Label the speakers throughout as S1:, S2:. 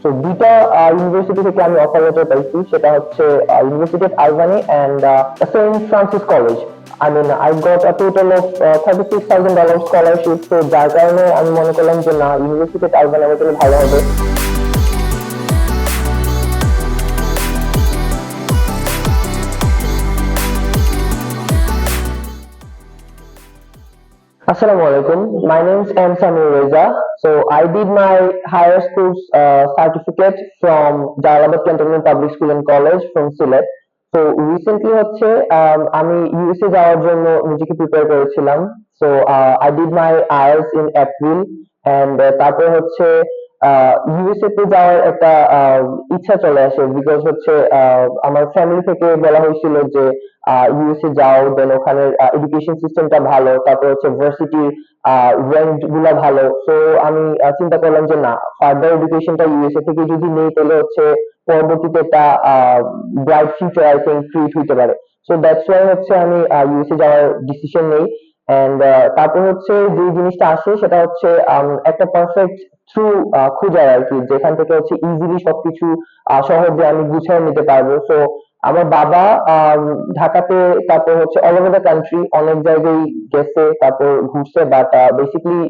S1: So দুইটা university থেকে আমি অফার লেটার পাইছি, সেটা হচ্ছে University of Albany and Saint Francis College. I got a total of $36,000 scholarship, তো যার কারণে আমি মনে করলাম যে না, ইউনিভার্সিটি অফ আলবানি আমার জন্য ভালো হবে। Assalamu alaikum. My name is M. Samir Reza. So I did my higher school certificate from Jalalabad Cantonment Public School and College from Sylhet. So recently হচ্ছে আমি ইউএসএ যাওয়ার জন্য নিজেকে প্রিপেয়ার করেছিলাম। So I did my IELTS in April and তারপরে হচ্ছে USA তে যাওয়ার একটা ইচ্ছা চলে আসে, বিকজ হচ্ছে আমার ফ্যামিলি থেকে বলা হয়েছিল যে ইউএসএ যাও, দেন ওখানে এডুকেশন সিস্টেমটা ভালো, তারপর হচ্ছে ভার্সিটির র্যাঙ্ক গুলা ভালো। সো আমি চিন্তা করলাম যে না, ফার্দার এডুকেশনটা ইউএসএ থেকে যদি নেই তাহলে হচ্ছে পরবর্তীতে একটা bright future I think create হইতে পারে। সো দ্যাটস ওয়াই হচ্ছে আমি ইউএসএ যাওয়ার ডিসিশন নেই। এন্ড তারপর হচ্ছে যে জিনিসটা আসে সেটা হচ্ছে একটা পারফেক্ট থ্রু খুঁজার আর কি, যেখান থেকে হচ্ছে ইজিলি সবকিছু সহজে আমি গুছিয়ে নিতে পারবো। সো আমার বাবা ঢাকাতে, তারপর হচ্ছে অল ওভার দ্য কান্ট্রি অনেক জায়গায় গেছে, তারপর ঘুরছে, but basically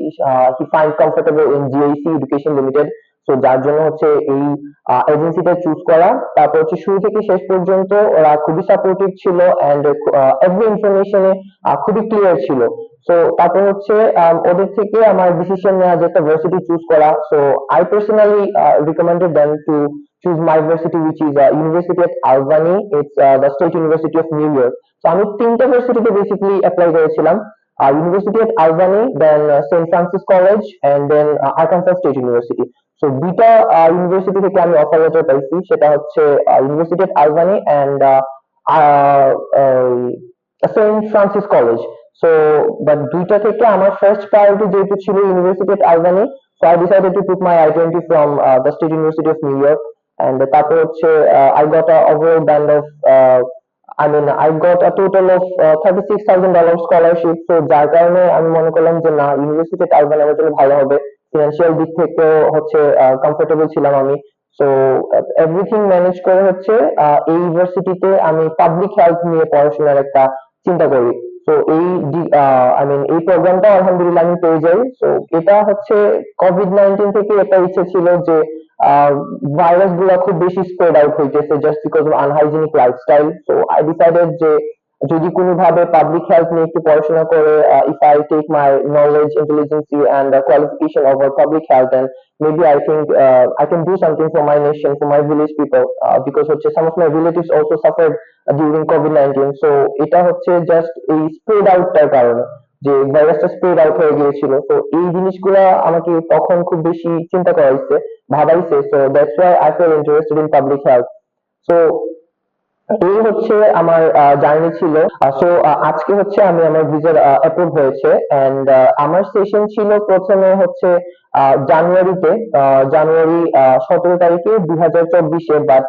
S1: he find comfortable in GIC education limited. So যার জন্য হচ্ছে এই এজেন্সিটা চুজ করা। তারপর হচ্ছে শুরু থেকে শেষ পর্যন্ত ওরা খুবই সাপোর্টিভ ছিল অ্যান্ড এভরি ইনফরমেশনে খুবই ক্লিয়ার ছিল। সো তারপর হচ্ছে ওদের থেকে আমার ডিসিশন নেওয়া যে একটা ভার্সিটি চুজ করা। So I personally recommended them to choose my university, which is University of Albany. It's the State University of New York. So আমি তিনটা ভার্সিটিতে বেসিক্যালি অ্যাপ্লাই করেছিলাম, University of Albany, then Saint Francis College and then Arkansas State University. So দুইটা university থেকে আমি offer letter পাইছি, সেটা হচ্ছে University of Albany and Saint Francis College. So but দুইটা থেকে আমার ফার্স্ট প্রায়োরিটি যেহেতু ছিল University of Albany, so I decided to put my I-20 from the State University of New York. And তারপর হচ্ছে I got a overall band of I got a total of $36,000 scholarship. So যার কারণে আমি মনে করলাম যে না, university of Albani আমার জন্য ভালো হবে। ফিনান্সিয়াল দিক থেকে হচ্ছে কমফোর্টেবল ছিলাম আমি। সো এভরিথিং ম্যানেজ করে হচ্ছে এই ইউনিভার্সিটিতে আমি পাবলিক হেলথ নিয়ে পড়াশোনার একটা চিন্তা করি। তো এই প্রোগ্রামটা আলহামদুলিল্লাহ আমি পেয়ে যাই। তো এটা হচ্ছে কোভিড-19 থেকে একটা ইচ্ছে ছিল যে ভাইরাস গুলা খুব বেশি স্প্রেড আউট হইতেছে just because of unhygienic lifestyle. So I decided যে যদি কোনোভাবে পাবলিক হেলথ নিয়ে একটু পড়াশোনা করে, if I take my knowledge, intelligency and qualification over public health, and maybe I think I can do something for my nation, for my village people, because হচ্ছে some of my relatives also suffered during COVID-19. So এটা হচ্ছে just এই spread আউটটার কারণে, যে ভাইরাসটা spread out হয়ে গিয়েছিল। তো এই জিনিসগুলা আমাকে তখন খুব বেশি চিন্তা করাইছে, ভাবাইছে। So that's why I feel interested in public health. So এই হচ্ছে আমার জার্নি ছিল। সো আজকে হচ্ছে আমি আমার ভিসার অ্যাপ্রুভ হয়েছে এন্ড আমার সেশন ছিল প্রথমে হচ্ছে জানুয়ারিতে, জানুয়ারি 17 তারিখে 2024-এ, বাট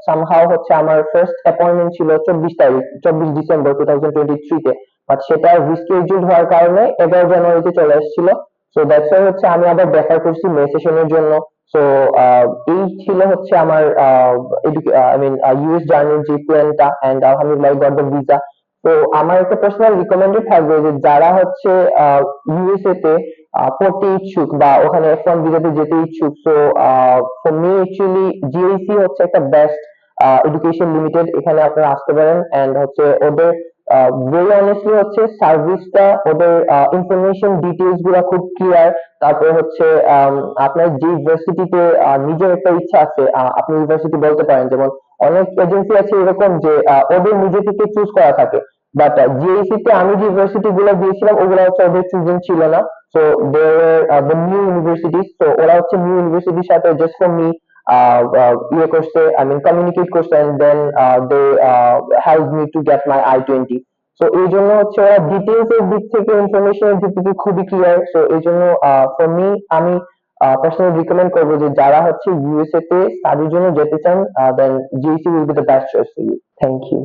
S1: সামহাও হচ্ছে আমার ফার্স্ট অ্যাপয়েন্টমেন্ট ছিল 24 তারিখ, 24 ডিসেম্বর 2023-তে, বাট সেটা রিস্কেডিউল হওয়ার কারণে 11 জানুয়ারিতে চলে এসেছিল। সো দ্যাটস ওয়াই হচ্ছে আমি আবার ডেফার করছি মে সেশনের জন্য। সো এই ছিল হচ্ছে আমার ইউএস জার্নির যে প্ল্যানটা, এন্ড আলহামদুলিল্লাহ গট দ্য ভিসা। তো আমার একটা পার্সোনাল রিকমেন্ডেড থাকবে যে যারা হচ্ছে ইউএসএ তে পড়তে ইচ্ছুক বা ওখানে F1 ভিসাতে যেতে ইচ্ছুক, so for me actually GIC হচ্ছে একটা বেস্ট এডুকেশন লিমিটেড, এখানে আপনারা আসতে পারেন। এন্ড হচ্ছে ওদের ভেরি অনেস্টলি হচ্ছে সার্ভিসটা, ওদের ইনফরমেশন ডিটেলস গুলা খুব ক্লিয়ার। তারপরে হচ্ছে আপনার যে ইউনিভার্সিটিতে নিজের একটা ইচ্ছা আছে, আপনি ইউনিভার্সিটি বলতে পারেন। যেমন অনেক এজেন্সি আছে এরকম যে ওদের নিজে থেকে চুজ করা থাকে, বাট জিএসসি তে আমি যে ইউনিভার্সিটি গুলো দিয়েছিলাম ওগুলো হচ্ছে ওদের চুজেন ছিল না। So they the new universities, তো ওরা হচ্ছে নিউ ইউনিভার্সিটির সাথে জাস্ট ফর মি ইয়ে করছে, কমিউনিকেট করছে, and then they help me to get my I-20। So এই জন্য হচ্ছে ওরা ডিটেলস এর দিক থেকে, ইনফরমেশনের দিক থেকে খুবই ক্লিয়ার। সো এই জন্য ফর মি, আমি পার্সোনালি রিকমেন্ড করবো যে যারা হচ্ছে ইউএসএ তে স্টাডির জন্য যেতে চান, then GSC will be the best choice for you. Thank you.